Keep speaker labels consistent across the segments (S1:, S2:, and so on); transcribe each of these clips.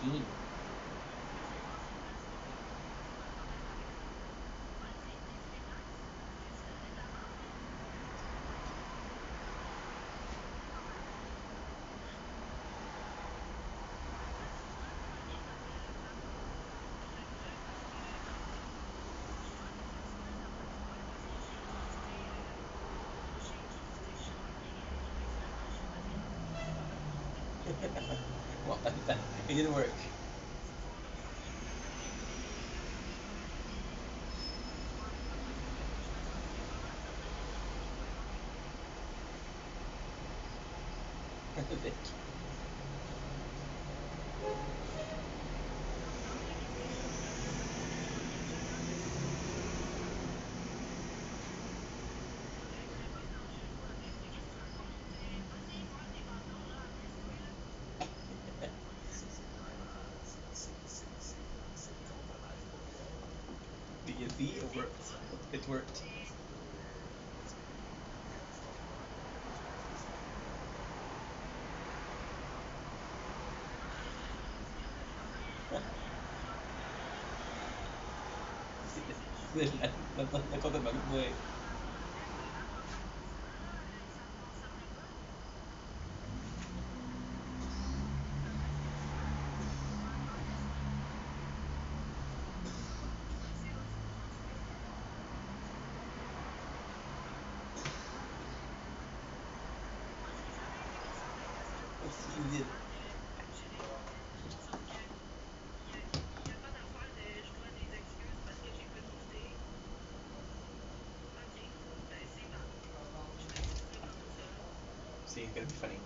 S1: team. Well, it didn't work. Do you see? It worked. It worked. Sí, la cosa mal fue. Sí, sí, it's gonna be funny.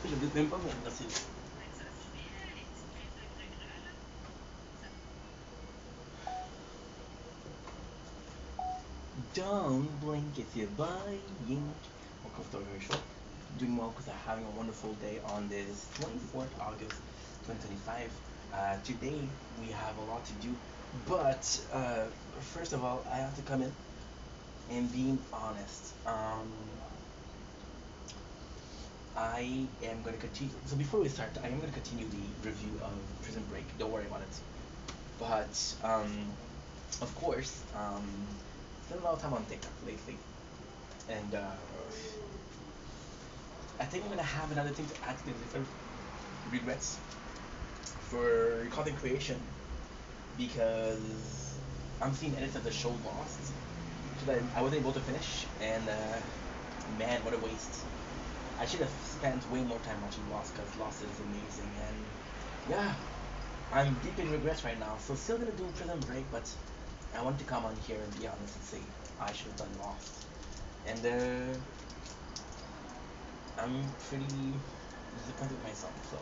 S1: Je vais même pas me remercier. Don't blink if you're buying. Welcome to our show. Doing well because I'm having a wonderful day on this 24th August 2025. Today we have a lot to do, but first of all, I have to come in and being honest. I am going to continue. So before we start, I am going to continue the review of Prison Break. Don't worry about it. But of course, spent a lot of time on TikTok lately, and I think I'm gonna have another thing to add to the list of regrets for content creation because I'm seeing edits of the show Lost, so that I wasn't able to finish, and man, what a waste! I should have spent way more time watching Lost because Lost is amazing, and yeah, I'm deep in regrets right now. So still gonna do Prison Break, but I want to come on here and be honest and say I should have done Lost, and I'm pretty disappointed with myself. So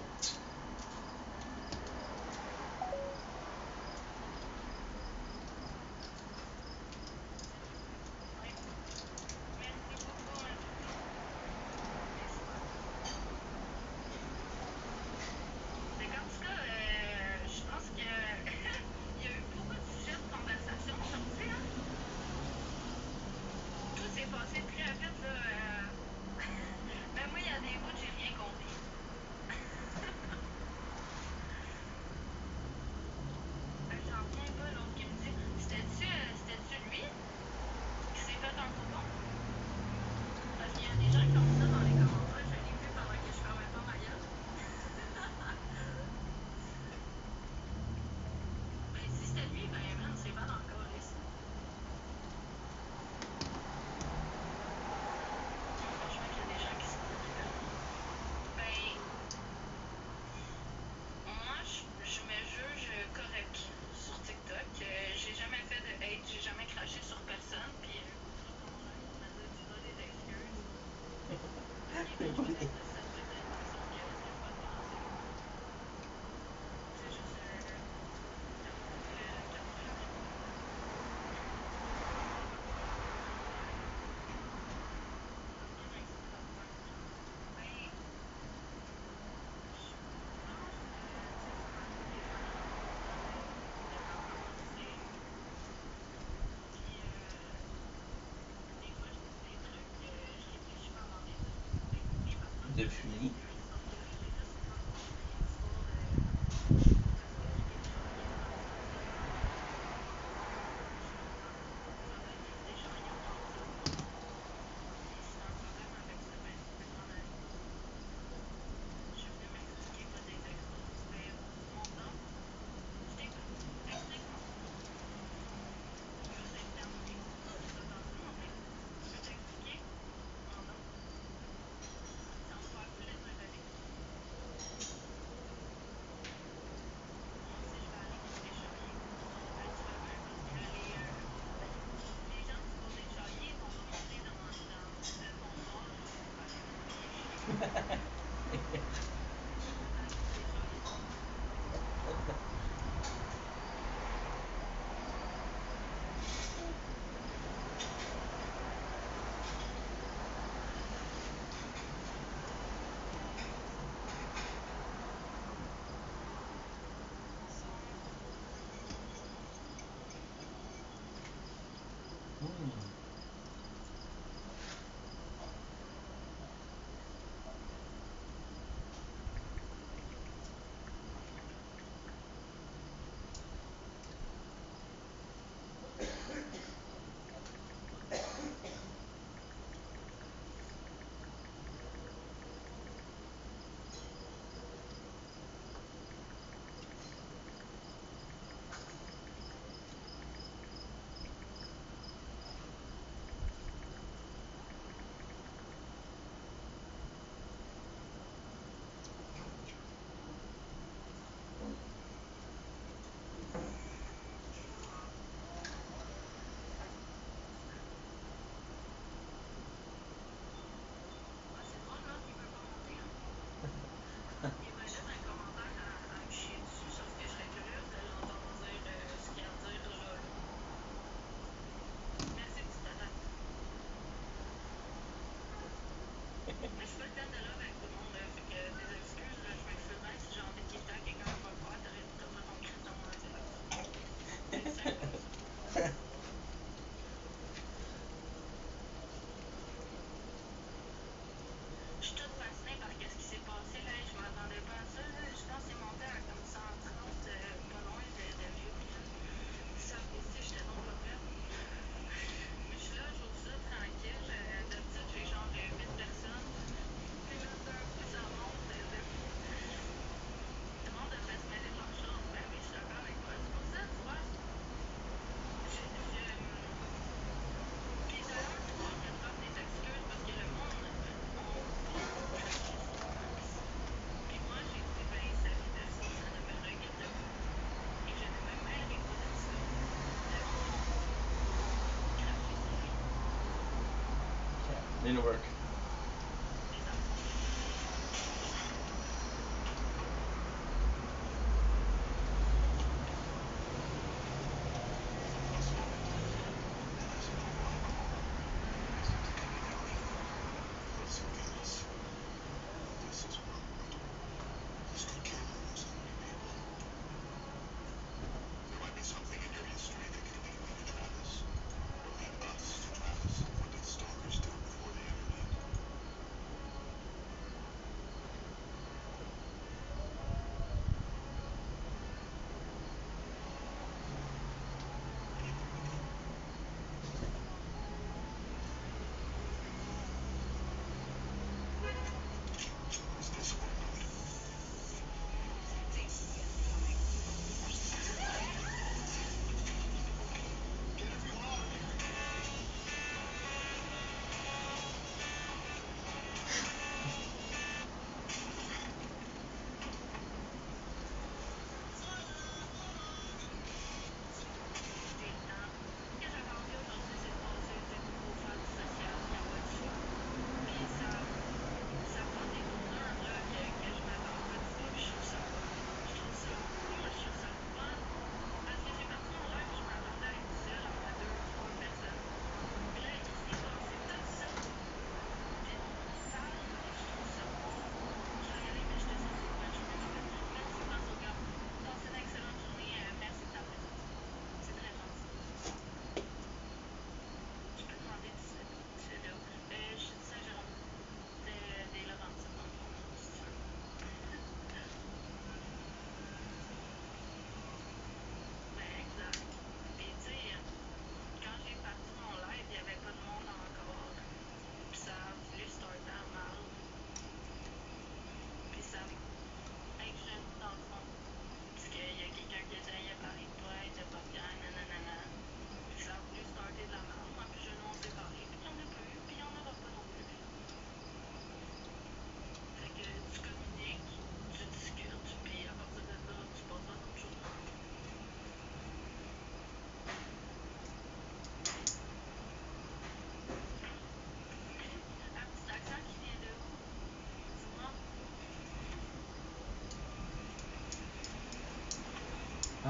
S1: depuis.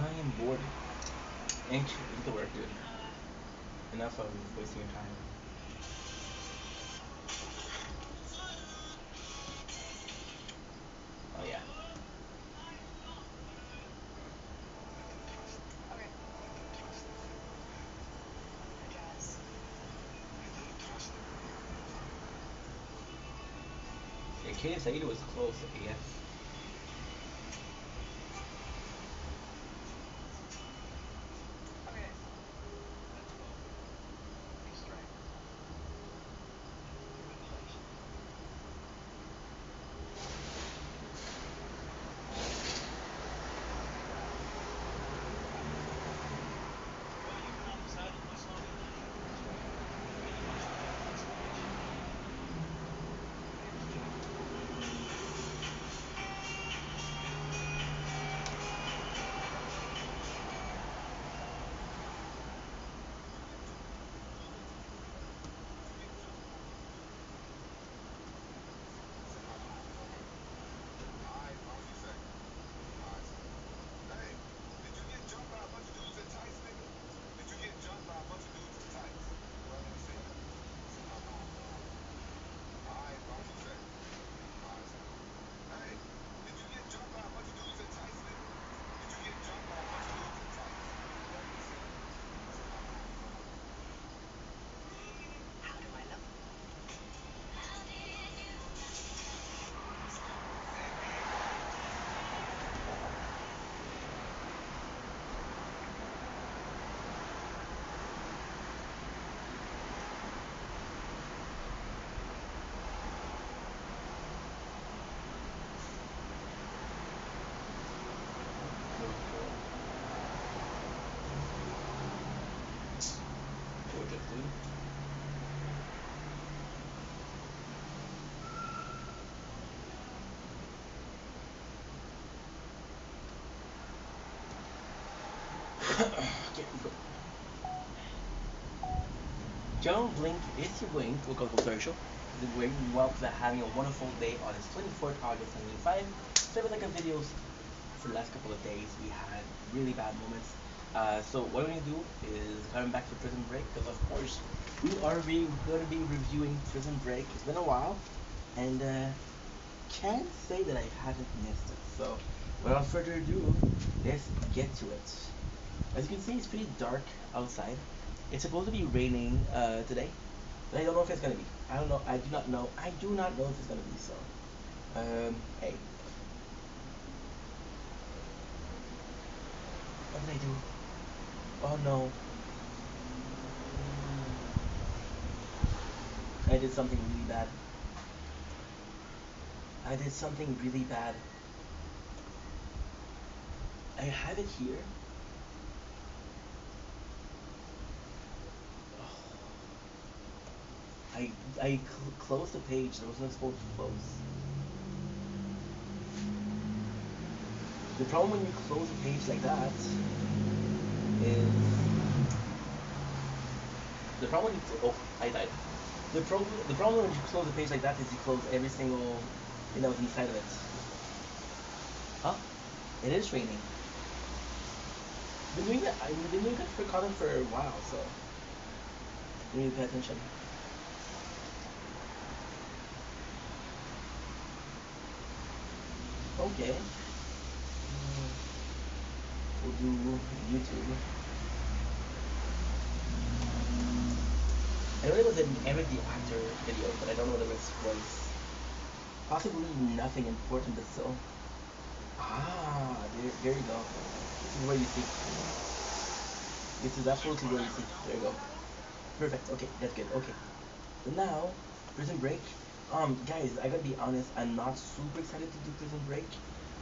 S1: am bored. Ink, get to work, dude. Enough of wasting your time. Oh yeah. Yeah, Katie Said was close, AF. Gorgeous, dude. Okay, go. Joan Blink is your going to a Coco Story Show. The great welcome to having a wonderful day on this 24th August 2025. So like a videos for the last couple of days we had really bad moments. So what we're gonna do is coming back for Prison Break because of course we are gonna be reviewing Prison Break. It's been a while and can't say that I haven't missed it. So without further ado, let's get to it. As you can see, it's pretty dark outside. It's supposed to be raining today, but I don't know if it's gonna be. I don't know. I do not know. I do not know if it's gonna be so. Hey, what did I do? Oh no, I did something really bad. I did something really bad. I have it here. I closed the page that wasn't supposed to close. The problem when you close a page like that is the problem when you oh I died. The problem when you close a page like that is you close every single thing that was inside of it. Huh? It is raining. Been doing that. I've been doing that for content for a while, so you need to pay attention. Okay. We'll do YouTube. I know it was an Emmett the actor video, but I don't know whether it was possibly nothing important, but still. Ah, there you go. This is where you see. This is absolutely where you see. There you go. Perfect. Okay, that's good. Okay. So now, Prison Break. Guys, I gotta be honest. I'm not super excited to do Prison Break.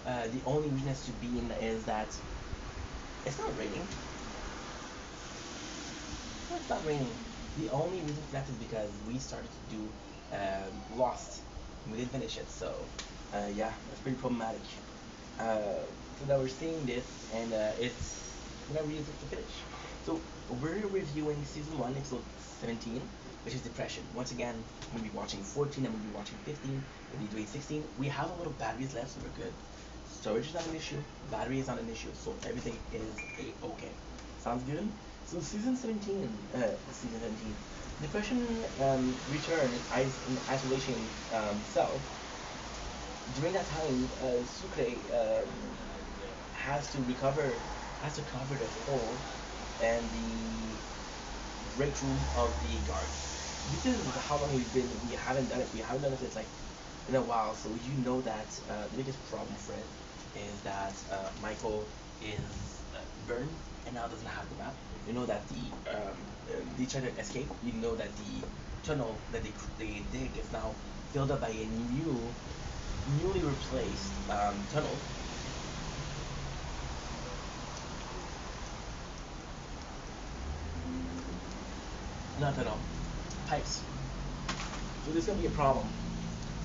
S1: The only reason as to be in is that it's not raining. No, it's not raining. The only reason for that is because we started to do Lost. And we didn't finish it, so yeah, that's pretty problematic. So now we're seeing this, and it's not really to finish. So we're reviewing season one, episode 17, which is depression. Once again, I'm gonna be watching 14. I'm gonna be watching 15. We'll be doing 16. We have a little batteries left, so we're good. Storage is not an issue. Battery is not an issue. So everything is okay. Sounds good. So season 17, depression return in isolation cell. During that time, Sucre has to recover, has to cover the hole and the break room of the guard. This is how long we haven't done it. We haven't done it since like in a while. So you know that the biggest problem for it is that Michael is burned and now doesn't have the map. You know that they try to escape. You know that the tunnel that they dig is now filled up by a newly replaced tunnel. Not tunnel, pipes. So this is gonna be a problem.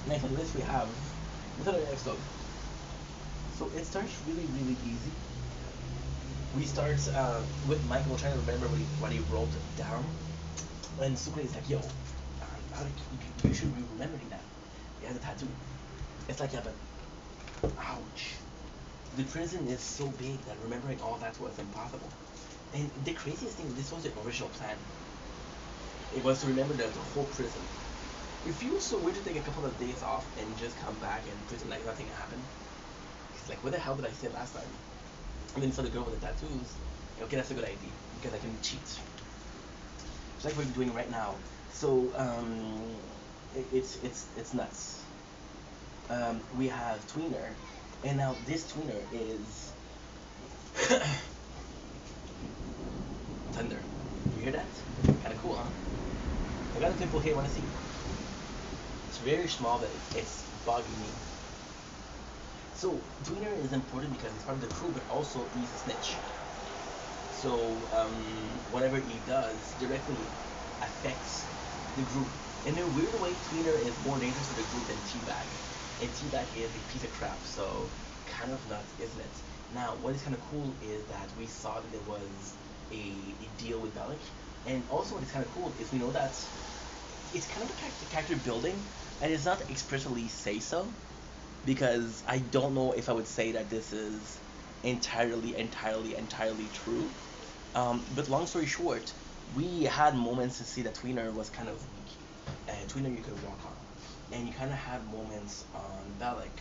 S1: Next on the list we have another episode. So it starts really easy. We start with Michael trying to remember what he wrote down, and Sucre is like, "Yo, you should be remembering that." He has a tattoo. It's like, yeah, but ouch. The prison is so big that remembering all that was impossible. And the craziest thing, this was the original plan. It was to remember the whole prison. It feels so weird to take a couple of days off and just come back and pretend like nothing happened. It's like, what the hell did I say last time? And then for the girl with the tattoos, okay, that's a good idea because I can cheat. It's like what we're doing right now. So it's nuts. We have Tweener, and now this Tweener is Thunder. You hear that? Kind of cool, huh? I got a people here want to see. It's very small, but it's bugging me. So Tweener is important because he's part of the crew, but also he's a snitch. So whatever he does directly affects the group. In a weird way, Tweener is more dangerous for the group than Teabag. And Teabag is a piece of crap, so kind of nuts, isn't it? Now, what is kind of cool is that we saw that there was a deal with Bellic, and also what is kind of cool is we know that it's kind of a character building, and it's not expressly say so, because I don't know if I would say that this is entirely true. But long story short, we had moments to see that Tweener was kind of weak. Tweener you could walk on. And you kind of had moments on Balak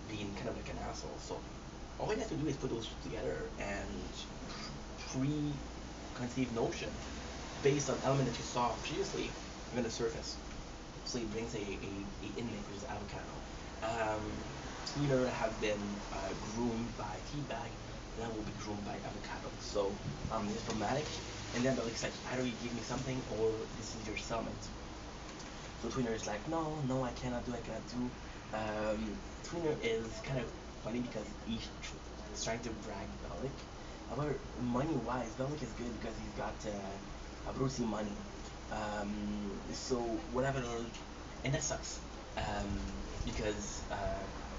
S1: being kind of like an asshole. So all you have to do is put those together and preconceived notion based on element that you saw previously, you're going to surface. So he brings a inmate, which is Avocado. Um, Twitter has been groomed by Teabag, and I will be groomed by Avocado. So it's dramatic, and then Belik's like, either you give me something or this is your settlement. So Tweener is like, no, I cannot do. Tweener is kind of funny because he's trying to brag Bellic. However, money-wise, Bellic is good because he's got Abrusi money. So whatever, and that sucks. Because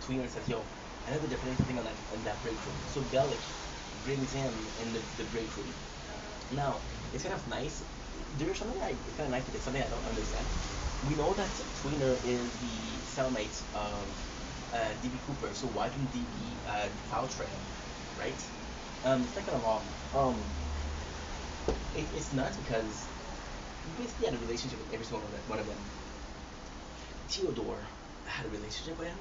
S1: Tweener says, yo, I know the definition thing on that break room. So Bellic brings him in the break room. Now, it's kind of nice. There's something it's kind of nice, but it's something I don't understand. We know that Tweener is the cellmate of DB Cooper, so why didn't DB file trail, right? Second of all, it's not because he basically had a relationship with every single one of them. Theodore had a relationship with him.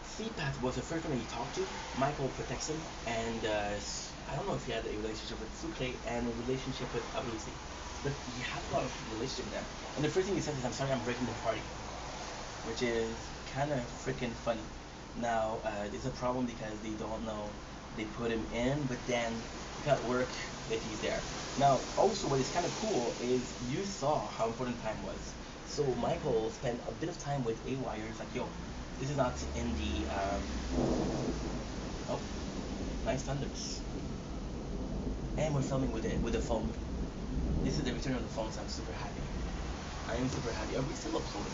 S1: CPAT was the first one that he talked to. Michael protects him, and I don't know if he had a relationship with Sucre and a relationship with Abusi, but he had a lot of relationship there. And the first thing he says is, "I'm sorry, I'm breaking the party," which is kind of freaking funny. Now, it's a problem because they don't know they put him in, but then it got work if he's there. Now, also, what is kind of cool is you saw how important time was. So Michael spent a bit of time with A Wires, like, yo, this is not in the oh, nice thunders. And we're filming with the phone. This is the return of the phone, so I'm super happy. I am super happy. Are we still uploading?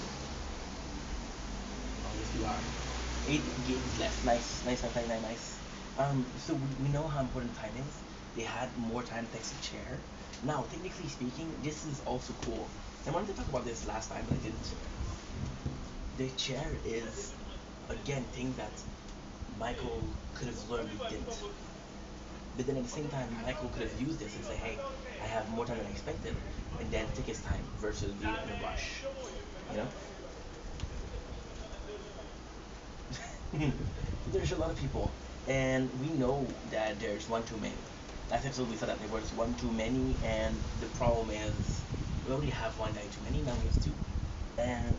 S1: Oh, yes, we are. 8 gigs left. Nice. So we know how important time is. They had more time thanks to chair. Now, technically speaking, this is also cool. I wanted to talk about this last time, but I didn't. The chair is, again, things that Michael could have learned but didn't. But then at the same time, Michael could have used this and say, hey, I have more time than I expected, and then take his time versus being in a rush. You know? There's a lot of people, and we know that there's one too many. That's absolutely said that there was one too many, and the problem is we already have one guy too many, now we have two. And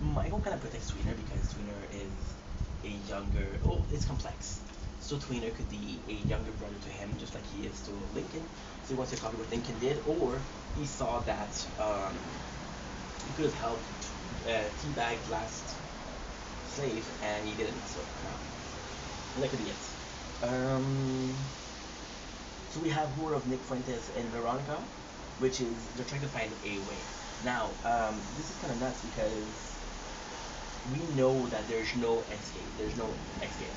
S1: Michael kind of protects Tweener because Tweener is a younger. Oh, it's complex. So Tweener could be a younger brother to him, just like he is to Lincoln. So he wants to copy what Lincoln did, or he saw that he could have helped teabag last slave, and he didn't. So that could be it. Um, so we have more of Nick Fuentes and Veronica, which is they're trying to find a way. Now, this is kind of nuts because we know that there's no escape. There's no escape.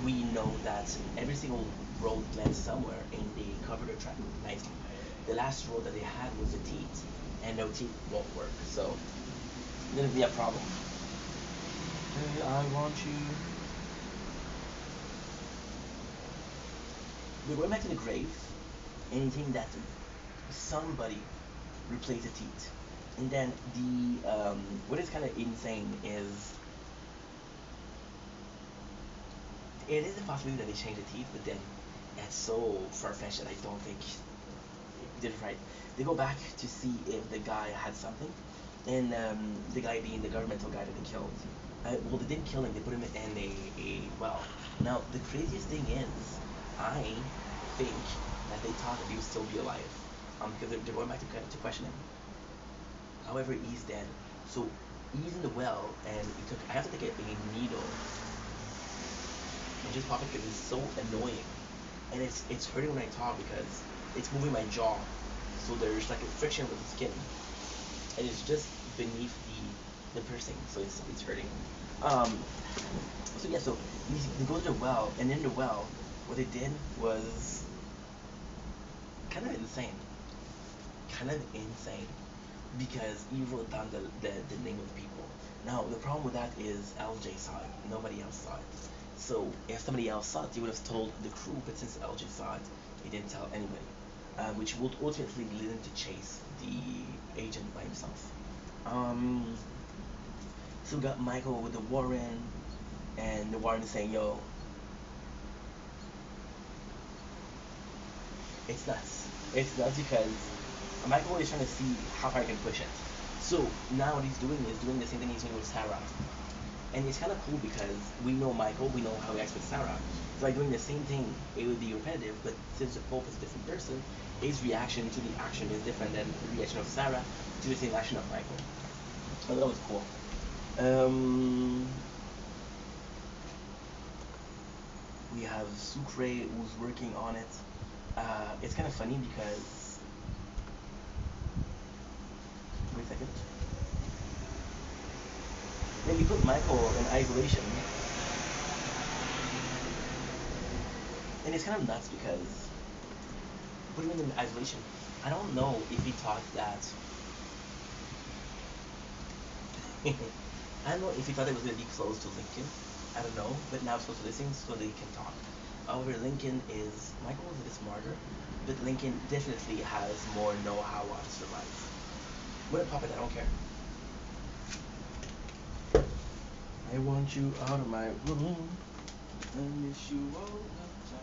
S1: We know that every single road led somewhere, and they covered their track nicely. The last road that they had was a teat, and no teat won't work. So, it's gonna be a problem. Hey, I want you. We're going back to the grave, and you think that somebody replaced the teat. And then what is kind of insane is it is a possibility that they changed the teeth, but then that's so far fetched that I don't think they did it right. They go back to see if the guy had something, and the guy being the governmental guy that they killed. Well, they didn't kill him; they put him in a well. Now the craziest thing is, I think that they thought that he would still be alive, because they're going back to question him. However, he's dead. So he's in the well, and it took. I have to take a needle and just pop it because it's so annoying, and it's hurting when I talk because it's moving my jaw. So there's like a friction with the skin, and it's just beneath the piercing, so it's hurting. Um, so yeah, so they go to the well, and in the well, what they did was kind of insane, kind of insane, because you wrote down the name of the people. Now the problem with that is LJ saw it, nobody else saw it. So if somebody else saw it, they would have told the crew, but since LJ saw it, he didn't tell anybody, which would ultimately lead him to chase the agent by himself. Um, so we got Michael with the Warren, and the Warren is saying, "Yo, it's nuts. It's nuts because Michael is trying to see how far he can push it. So now what he's doing is doing the same thing he's doing with Sarah. And it's kind of cool because we know Michael, we know how he acts with Sarah. So by doing the same thing, it would be repetitive, but since the Pope is a different person, his reaction to the action is different than the reaction of Sarah to the same action of Michael. So that was cool. Um, we have Sucre who's working on it. It's kind of funny because wait a second. Then we put Michael in isolation, and it's kind of nuts because putting him in isolation. I don't know if he thought that. I don't know if he thought it was gonna be close to Lincoln. I don't know, but now it's close to listening, so they can talk. However, Lincoln is Michael is a bit smarter, but Lincoln definitely has more know-how on to survive. What a puppet! I don't care. I want you out of my room. I miss you all the time.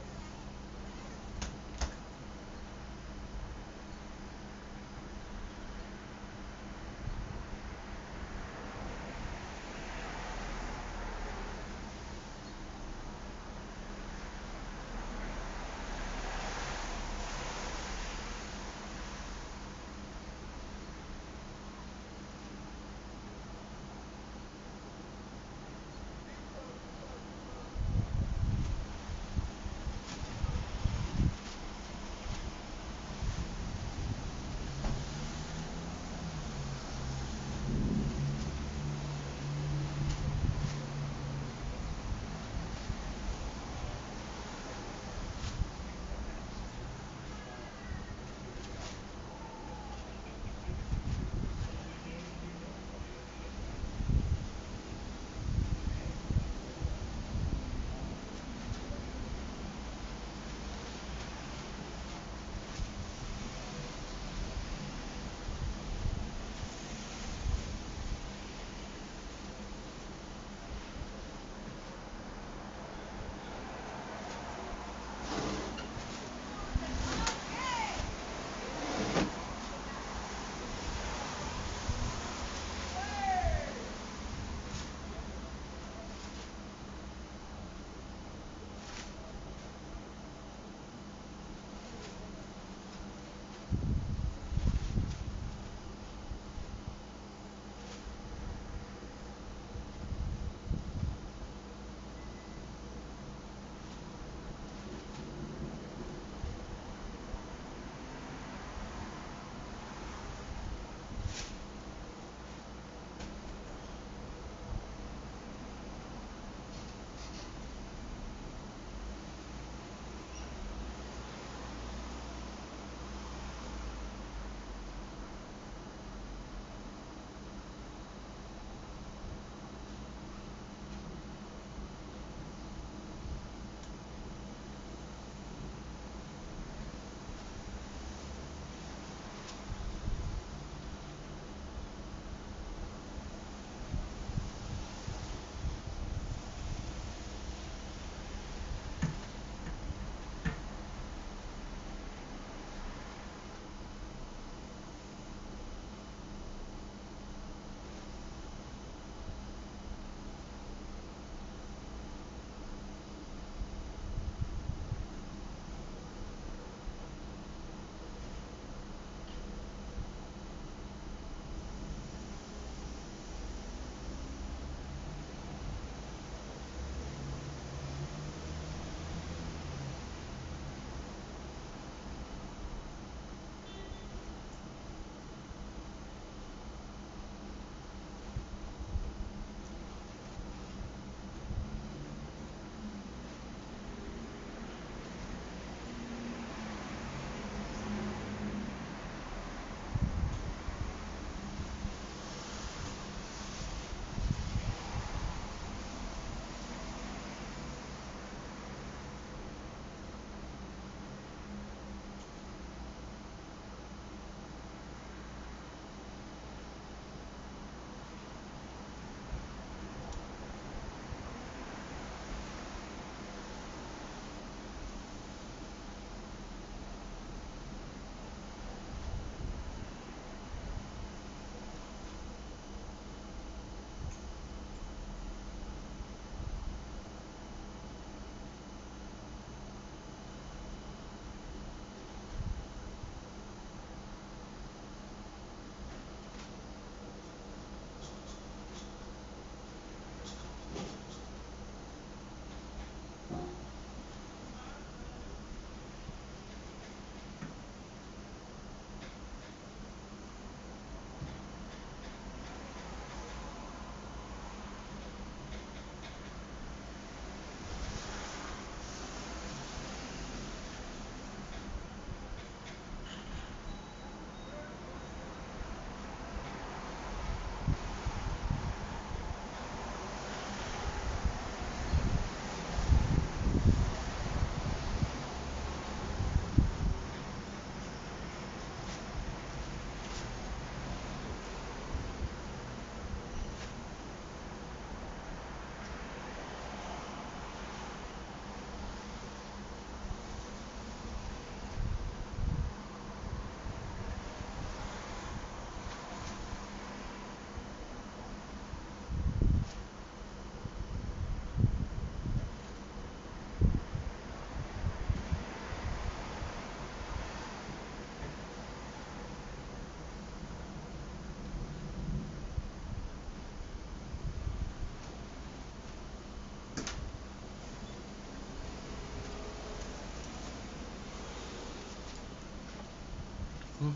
S1: And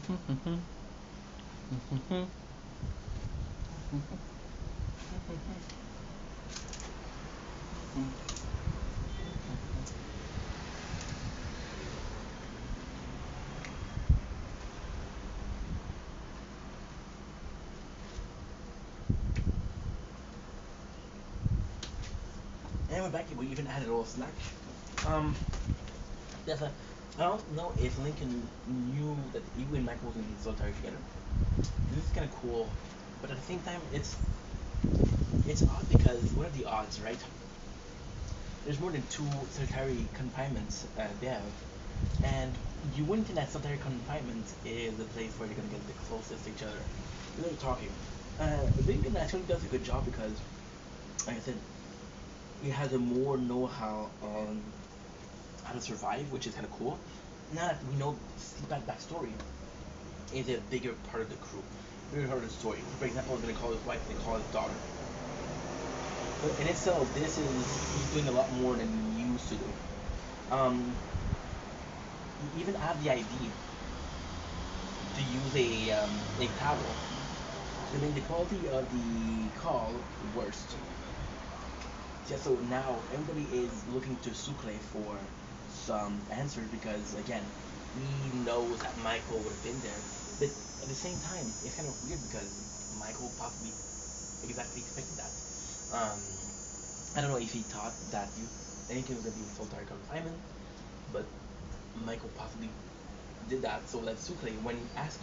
S1: we're back. We even added a little snack. Um, there's a. I don't know if Lincoln knew that you and Michael was gonna be so tired together. This is kind of cool, but at the same time, it's odd because what are the odds, right? There's more than two solitary confinements there, and you wouldn't think that solitary confinement is the place where they're gonna get the closest to each other. They're talking. Lincoln actually does a good job because, like I said, he has a more know-how on how to survive, which is kind of cool. Now that we know Sleepback backstory is a bigger part of the crew, bigger part of the story. For example, they're gonna call his wife, they call his daughter. But in itself, this is he's doing a lot more than he used to do. Um, he even had the idea to use a towel to make the quality of the call worst. Yeah, so now everybody is looking to Sucre for some answers because again, he knows that Michael would have been there. But at the same time, it's kind of weird because Michael possibly exactly expected that. Um, I don't know if he thought that you anything was gonna be in solitary confinement, but Michael possibly did that so that Sucre, when he asked,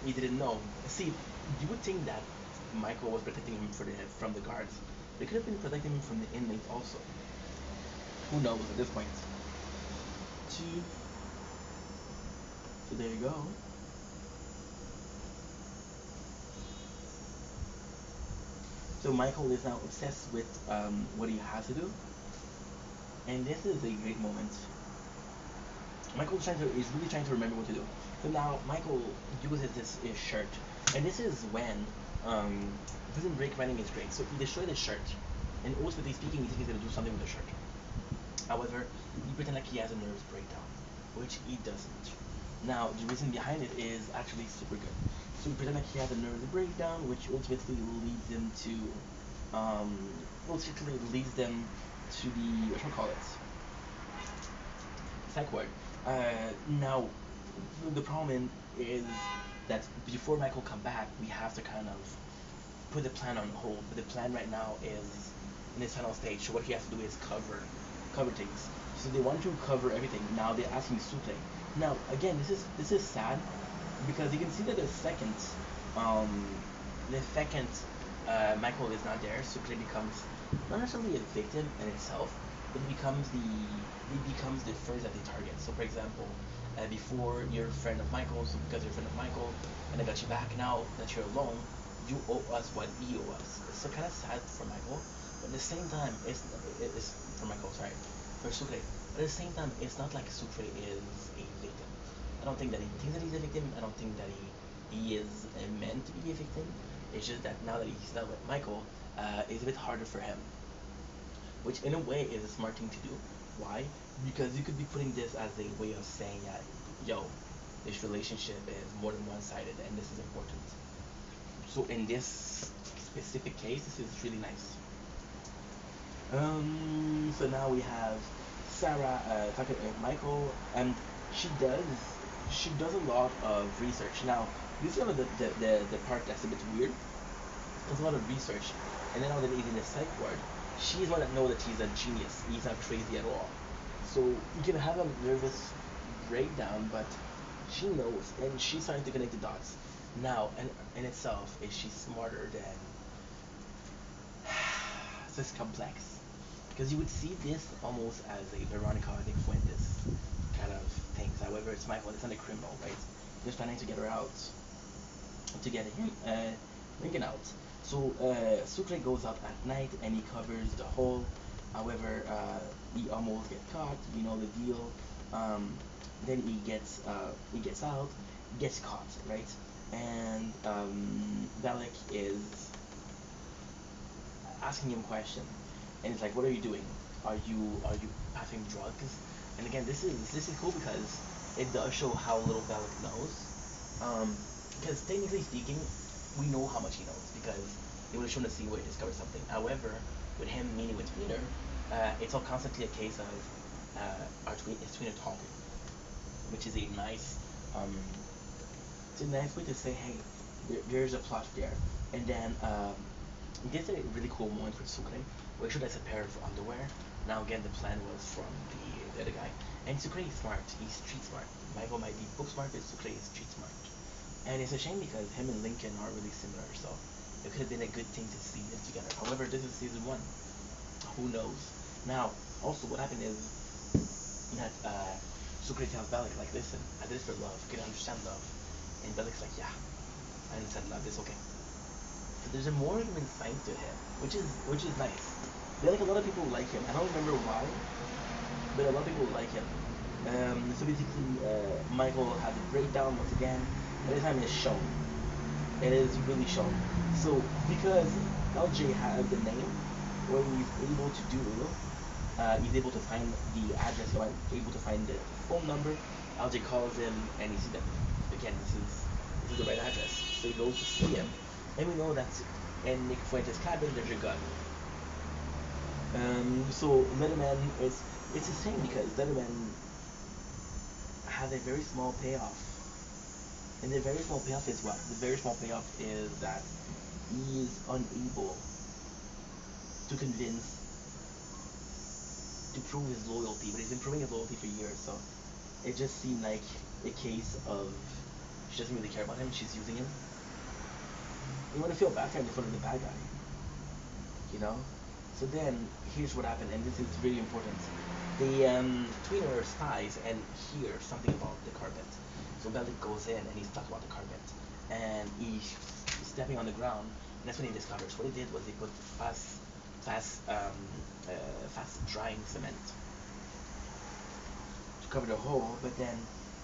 S1: he didn't know. See, you would think that Michael was protecting him from the guards. They could have been protecting him from the inmates also. Who knows at this point? Two. So there you go. So Michael is now obsessed with what he has to do, and this is a great moment. Is really trying to remember what to do. So now Michael uses this his shirt, and this is when Prison Break writing is great. So he destroyed his shirt, and ultimately speaking, he thinks he's gonna do something with the shirt. However, he pretends like he has a nervous breakdown, which he doesn't. Now, the reason behind it is actually super good. So he pretends like he has a nervous breakdown, which ultimately leads him to, ultimately leads them to the what should we call it? Psych ward. Now, the problem is that before Michael come back, we have to kind of put the plan on hold. But the plan right now is in its final stage. So what he has to do is cover things. So they want to cover everything. Now they're asking Sucre. Now again, this is sad because you can see that um, the second Michael is not there, Sucre becomes not necessarily a victim in itself, but it becomes the first that they target. So for example, before you're a friend of Michael's, so because you're a friend of Michael, and I got you back. Now that you're alone, you owe us what we owe us. It's so kind of sad for Michael, but at the same time, it's for Michael. Sorry, for Sucre. But at the same time, it's not like Sucre is a victim. I don't think that he thinks that he's a victim. I don't think that he is meant to be a victim. It's just that now that he's not with Michael, it's a bit harder for him, which in a way is a smart thing to do. Why? Because you could be putting this as a way of saying that, yo, this relationship is more than one-sided, and this is important. So in this specific case, this is really nice. So now we have Sarah talking with Michael, and she does she does a lot of research. Now, this is one of the part that's a bit weird. There's a lot of research, and then now that he's in the psych ward, she's one that knows that he's a genius. He's not crazy at all. So you can have a nervous breakdown, but she knows, and she's trying to connect the dots. Now, and in itself, is she smarter than this complex? Because you would see this almost as a Veronica de Fuentes kind of things. However, it's Michael. It's not a criminal, right? Just planning to get her out, to get him Lincoln out. So Sucre goes out at night and he covers the hole. However, he almost gets caught. You know the deal. Um, then he gets out, gets caught, right? And Valek is asking him question, and it's like, what are you doing? Are you passing drugs? And again, this is cool because it does show how little Bellic knows. Um, because technically speaking, we know how much he knows because it would have shown a scene where he discovered something. However, with him meeting with Tweener, it's all constantly a case of his Tweener talking, which is a nice, um, it's a nice way to say, hey, there's a plot there. And then this is a really cool moment for Sukre, where should I a pair of underwear. Now again, the plan was from the other guy, and Sukre is smart. He's street smart. Michael might be book smart, but Sukre is street smart. And it's a shame because him and Lincoln are really similar, so it could have been a good thing to see them together. However, this is season one. Who knows? Now, also what happened is that Sukre tells Bellic, like, listen, I did it for love. Can you understand love? And Bellic's like, yeah, I understand love. It's okay. So there's a more human side to him, which is nice. Like a lot of people like him. I don't remember why, but a lot of people like him. So basically, Michael has a breakdown once again, but this time it's shown. It is really shown. So because LJ has the name, when he's able to do it, he's able to find the address, or able to find the phone number. LJ calls him, and he sees that again. This is the right address. So he goes to see him, and we know that in Nick Fuentes' cabin there's a gun. So Letterman is it's the same because Letterman has a very small payoff, and the very small payoff is what? The very small payoff is that he is unable to convince to prove his loyalty, but he's been proving his loyalty for years. So it just seemed like a case of she doesn't really care about him. She's using him. You want to feel bad for him in front of the bad guy, you know. So then here's what happened, and this is really important. The tweener spies and hears something about the carpet. So Bellic goes in and he's talking about the carpet, and he's stepping on the ground. And that's when he discovers what he did was he put fast drying cement to cover the hole, but then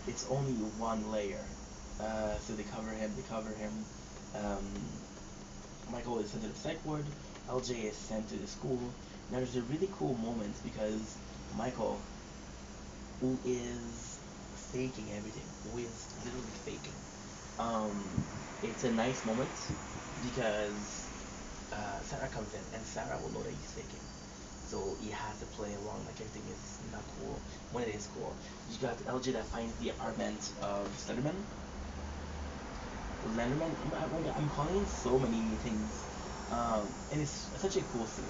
S1: it's only one layer. So they cover him. They cover him. Um, Michael is sent to the psych ward. LJ is sent to the school. Now there's a really cool moment because Michael, who is faking everything, who is literally faking. Um, it's a nice moment because Sarah comes in and Sarah will know that he's faking. So he has to play along like everything is not cool when it is cool. You got LJ that finds the apartment of Slenderman. Lenderman, I'm calling so many things. And it's such a cool scene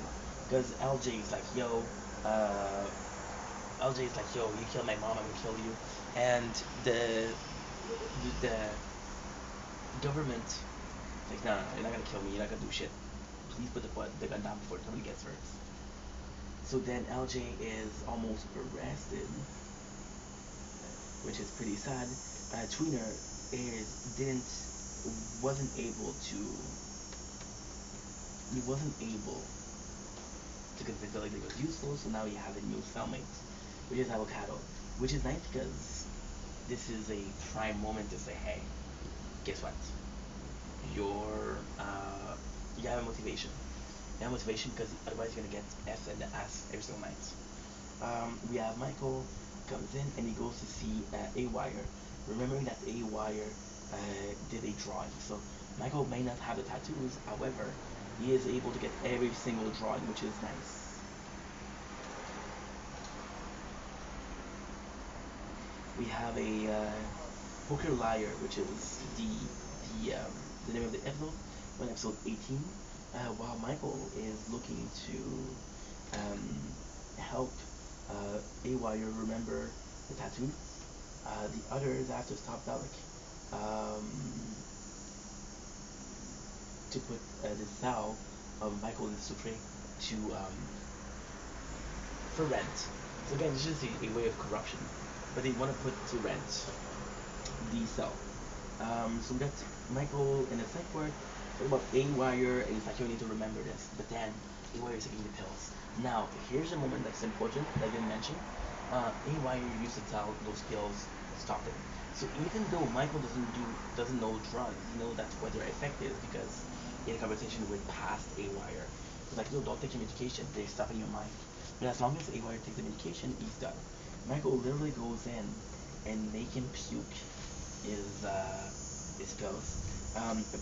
S1: because LJ is like, yo, uh, LJ is like, yo, you killed my mom, I'm gonna kill you, and the government like, no, you're not gonna kill me, you're not gonna do shit. Please put the gun down before somebody gets hurt. So then LJ is almost arrested, which is pretty sad. Tweener is didn't wasn't able to he wasn't able to convince that it was useful, so now he has a new cellmate, which is Avocado, which is nice because this is a prime moment to say, hey, guess what? You're you have a motivation. You have motivation because otherwise you're gonna get F and ass every single night. We have Michael comes in and he goes to see A Wire, remembering that A Wire did a drawing. So Michael may not have the tattoos, however, he is able to get every single drawing, which is nice. We have a Poker Liar, which is the name of the episode, on episode 18. While Michael is looking to help Wire remember the tattoos, the others have to stop Bellic um, to put the cell of Michael and Sucre to for rent. So again, it's just a way of corruption, but they want to put to rent the cell. So we got Michael in the psych ward. Talk about A Wire, and it's like you need to remember this. But then A Wire is taking the pills. Now here's a moment that's important that I didn't mention. A Wire used to tell those pills stop it. So even though Michael doesn't know drugs, he knows that what they're effective because he had a conversation with past A Wire. He's like, no, don't take your medication. They're stopping your mind. But as long as A Wire takes the medication, he's done. Michael literally goes in and make him puke is pills.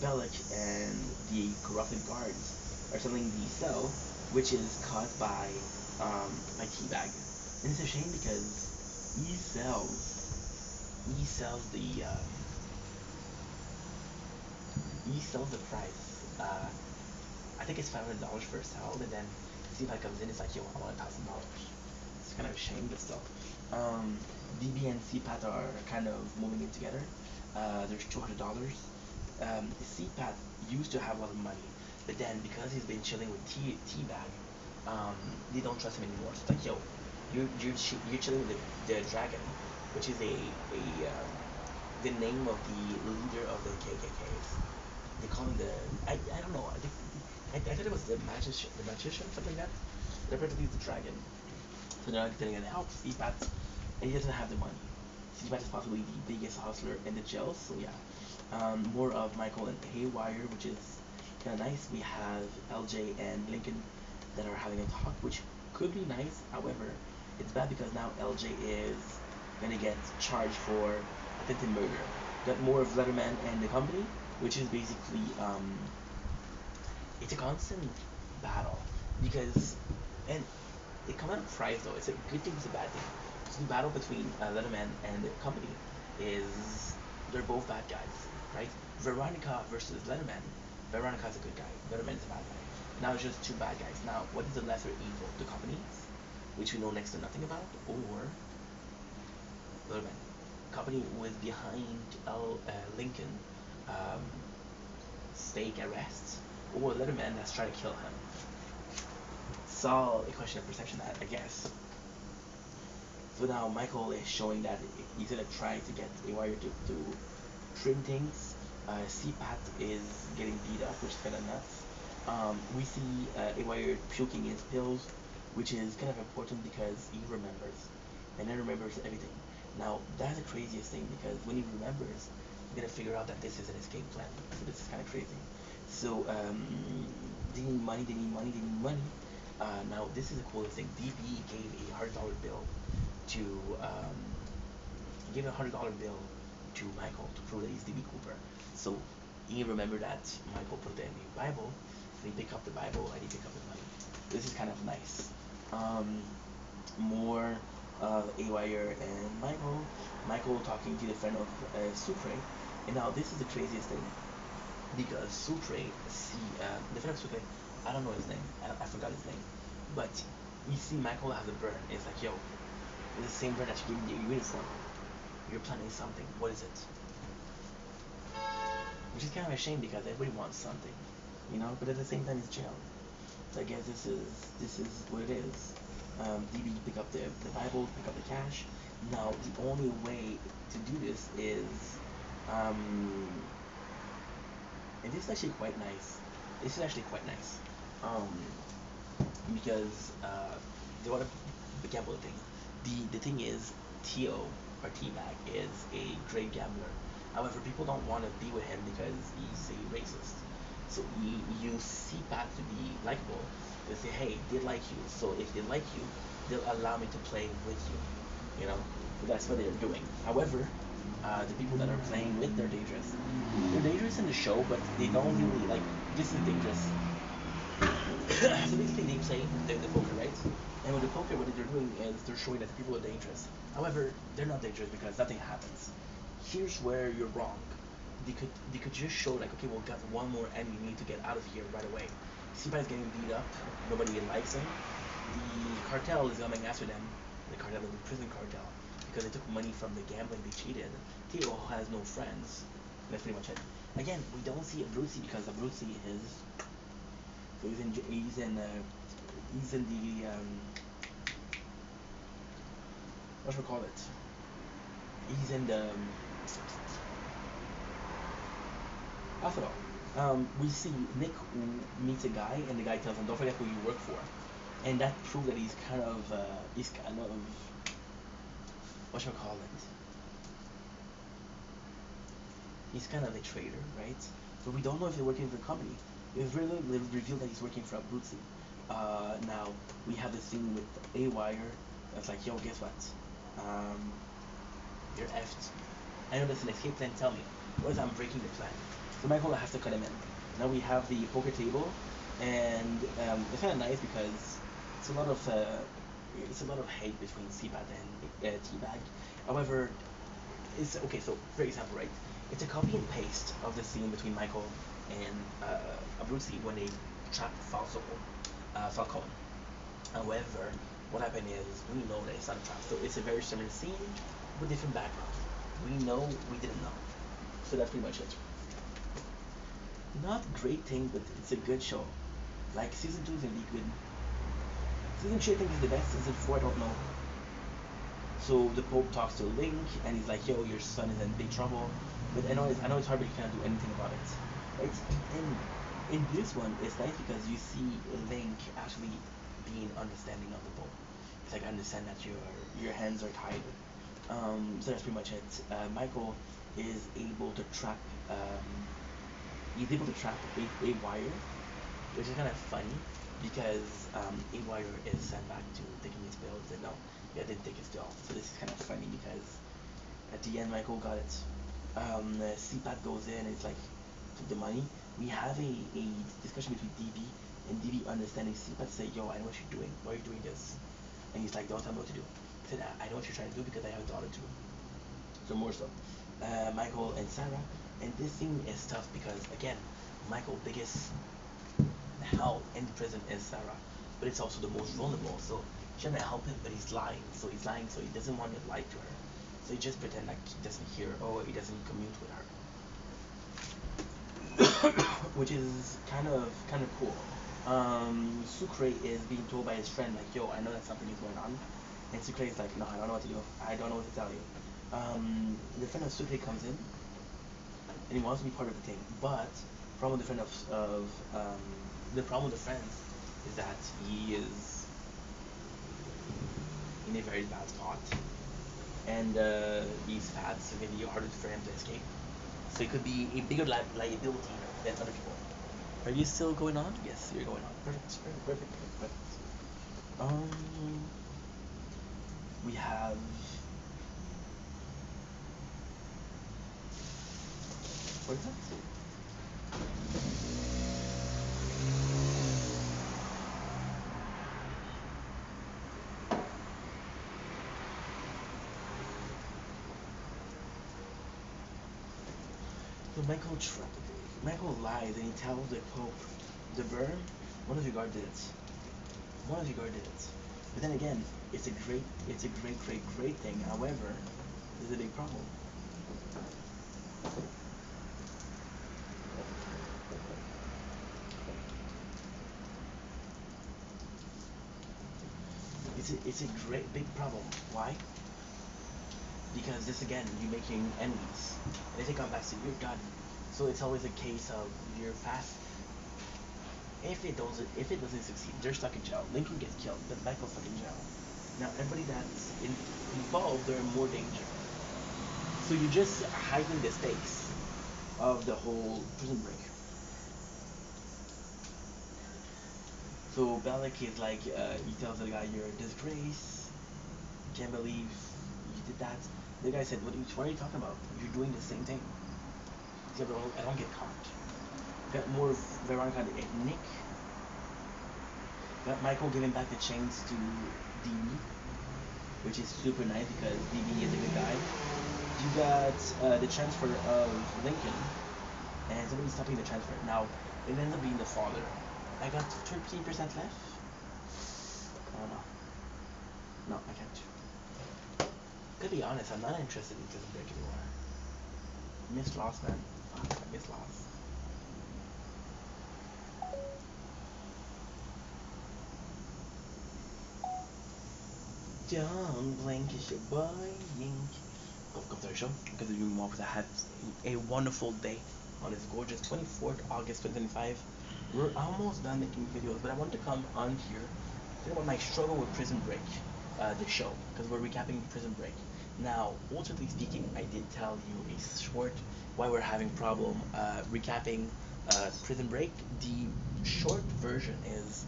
S1: Bellic and the corrupted guards are selling the cell, which is caused by Teabag. And it's a shame because he he sells he sells the price. I think it's $500 for a cell, and then Teabag comes in, it's like, yo, I want $1,000. It's kind of a shame, but still. DB and CPAT are kind of moving in together. There's $200. CPAT used to have a lot of money, but then because he's been chilling with Teabag, they don't trust him anymore. So it's like, yo, you're chilling with the dragon, which is the name of the leader of the KKKs. They call him the I don't know. I thought it was the magician, something like that. But apparently he's the dragon. So they're gonna help CPAT, and he doesn't have the money. CPAT is possibly the biggest hustler in the jails. So yeah, more of Michael and Haywire, which is kind of nice. We have LJ and Lincoln that are having a talk, which could be nice. However, it's bad because now LJ is gonna get charged for attempted murder. Got more of Letterman and the company, which is basically it's a constant battle because and it comes out of prize though. It's a good thing, it's a bad thing. So the battle between Letterman and the company is they're both bad guys, right? Veronica versus Letterman. Veronica's a good guy. Letterman's a bad guy. Now it's just two bad guys. Now, what is the lesser evil? The company, which we know next to nothing about, or Letterman? Company was behind Lincoln um, fake arrests, or Letterman that's trying to kill him. It's all a question of perception, I guess. So now Michael is showing that he's gonna try to get Haywire to trim things. CPAT is getting beat up, which is kind of nuts. We see Haywire puking his pills, which is kind of important because he remembers, and then remembers everything. Now that's the craziest thing because when he remembers, he's gonna figure out that this is an escape plan. So this is kind of crazy. So they need money, they need money, they need money. Now this is the coolest thing. DB gave $100 bill to give $100 bill to Michael to prove that he's DB Cooper. So he remembered that Michael put it in the Bible, and he picked up the Bible and he picked up the money. This is kind of nice. More Haywire and Michael. Michael talking to the friend of Sucre. And now this is the craziest thing because Sucre, the friend of Sucre, I don't know his name. I forgot his name. But we see Michael has a burn. It's like, yo, it's the same burn that you gave me the uniform. You're planning something. What is it? Which is kind of a shame because everybody wants something, you know. But at the same time, it's jail. So I guess this is what it is. DB pick up the Bible, pick up the cash. Now the only way to do this is, um, and this is actually quite nice. This is actually quite nice, um, because they want to gamble thing. The thing is, To or T-Bag is a great gambler. However, people don't want to be with him because he's a racist. So you see Pat to be likable. They say, hey, they like you. So if they like you, they'll allow me to play with you. You know, so that's what they're doing. However, the people that are playing with they're dangerous. They're dangerous in the show, but they don't really like. This is dangerous. So basically, they play the poker, right? And with the poker, what they're doing is they're showing that the people are dangerous. However, they're not dangerous because nothing happens. Here's where you're wrong. They could just show like, okay, we'll get one more enemy. We need to get out of here right away. Sipa is getting beat up. Nobody likes him. The cartel is coming after them. The cartel is the prison cartel because they took money from the gambling. They cheated. Theo has no friends. That's pretty much it. Again, we don't see Abruzzi because Abruzzi is so he's in the what should we call it? He's in the hospital. We see Nick meets a guy, and the guy tells him, "Don't forget who you work for," and that proves that he's kind of what should we call it? He's kind of a traitor, right? But we don't know if he's working for a company. It's really revealed that he's working for Abruzzi. Now we have the scene with A Wire. That's like, yo, guess what? Um, You're effed. I know that's an escape plan. Tell me. What if I'm breaking the plan? So Michael has to cut him in. Now we have the poker table, and it's kind of nice because it's a lot of uh, it's a lot of hate between Seabat and Teabag. However, it's okay. So for example, right, it's a copy and paste of the scene between Michael and Abruzzi when they trapped Falcone. However, what happened is we know that it's not a trap, so it's a very similar scene with different backgrounds. We know we didn't know, so that's pretty much it. Not great thing, but it's a good show. Like season 2 is gonna be good. Season 3 I think is the best. Season 4 I don't know. So the Pope talks to Link and he's like, "Yo, your son is in big trouble." But I know it's hard, but you can't do anything about it. Right? And in this one, it's nice because you see Link actually being understanding of the Pope. It's like I understand that your hands are tied. So that's pretty much it. Michael is able to trap. He's able to trap a wire, which is kind of funny because a wire is sent back to taking his pills and no, yeah, didn't take his pill. So this is kind of funny because at the end Michael got it. CPAT goes in and it's like took the money. We have a discussion between DB and DB understanding CPAT say, "Yo, I know what you're doing. Why are you doing this?" And he's like, "Don't tell me what to do." He said, "I know what you're trying to do because I have a daughter too." So more so, Michael and Sarah, and this thing is tough because again, Michael biggest hell in prison is Sarah, but it's also the most vulnerable. So she's trying to help him, but he's lying. So he's lying, so he doesn't want to lie to her. So he just pretend like he doesn't hear her or he doesn't commute with her, which is kind of cool. Sucre is being told by his friend like, "Yo, I know that something is going on," and Sucre is like, "No, I don't know what to do. I don't know what to tell you." The friend of Sucre comes in and he wants to be part of the thing, but problem with the friend the problem with the friend is that he is in a very bad spot, and he's fat, so maybe harder for him to escape. So it could be a bigger liability than other people. Are you still going on? Yes, you're going on. Perfect, perfect, perfect, perfect, perfect. We have what is that? So Michael lies and he tells the Pope, the burn, one of your guard did it. One of your guard did it. But then again, it's a great thing. However, there's a big problem. It's a great big problem. Why? Because this again, you're making enemies. And if they come back to you, you're done. So it's always a case of you're fast. If it doesn't succeed, they're stuck in jail. Lincoln gets killed, but Michael's stuck in jail. Now everybody that's involved, they're in more danger. So you're just heightening the stakes of the whole prison break. So Bellic is like, he tells the guy, "You're a disgrace. Can't believe you did that." The guy said, what are you talking about? You're doing the same thing." He said, "Well, I don't get caught." Got more Veronica and Nick. Got Michael giving back the chains to DB, which is super nice because DB is a good guy. You got the transfer of Lincoln, and somebody's stopping the transfer. Now, it ends up being the father. I got 13% left. Oh no. No, I can't. To be honest, I'm not interested in Prison Break anymore. Miss Lost, man. Fuck, I miss Lost. Don't blink, it's your boy Yink. Welcome to the show. I'm going to do more because I had a wonderful day on this gorgeous 24th August 2025. We're almost done making videos, but I wanted to come on here talk about my struggle with Prison Break, the show, because we're recapping Prison Break. Now, ultimately speaking, I did tell you a short why we're having problem recapping Prison Break. The short version is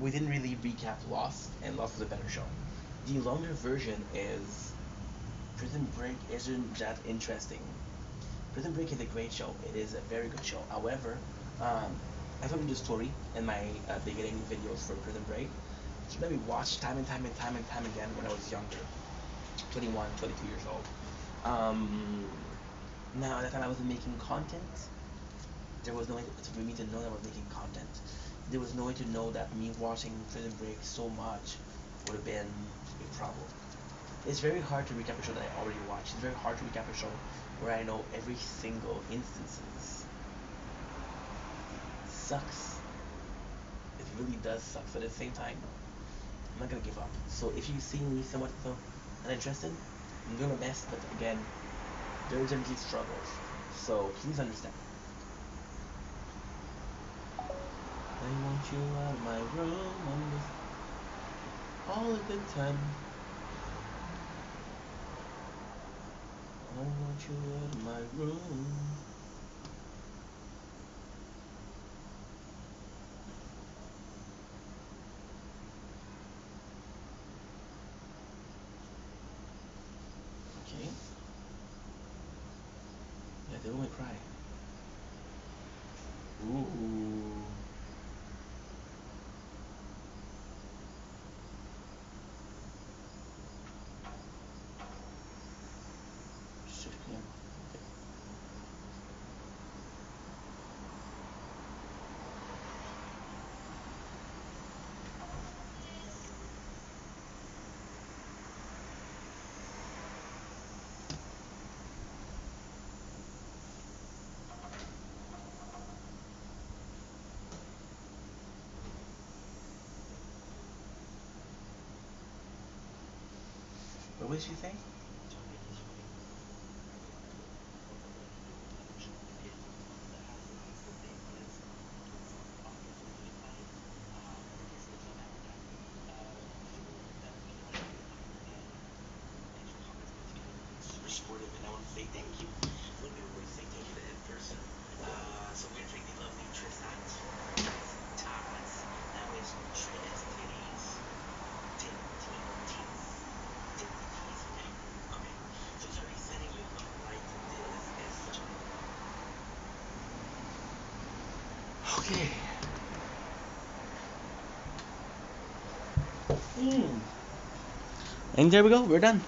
S1: we didn't really recap Lost, and Lost is a better show. The longer version is Prison Break isn't that interesting. Prison Break is a great show. It is a very good show. However, I told you the story in my beginning videos for Prison Break. So let me watch time and time and time and time again when I was younger, 21, 22 years old. Um, Now, at that time I was making content. There was no way for me to know that I was making content. There was no way to know that me watching Prison Break so much would have been a problem. It's very hard to recap a show that I already watched. It's very hard to recap a show where I know every single instances. Sucks. It really does suck. But at the same time, I'm not gonna give up. So if you see me somewhat so uninterested, I'm doing my best. But again, there are definitely struggles. So please understand. I want you out of my room on this all a good time. I want you out of my room. Okay. Yeah, they only cry. Ooh. Shit, yeah. Okay. What did she say? Super supportive, and I want to say thank you. Let me always say thank you to that person. So we're drinking the lovely Tristan. Tots. That was Tris titties. Titties. Titties. Okay. So he's already setting you up right. This is such a. Okay. And there we go. We're done.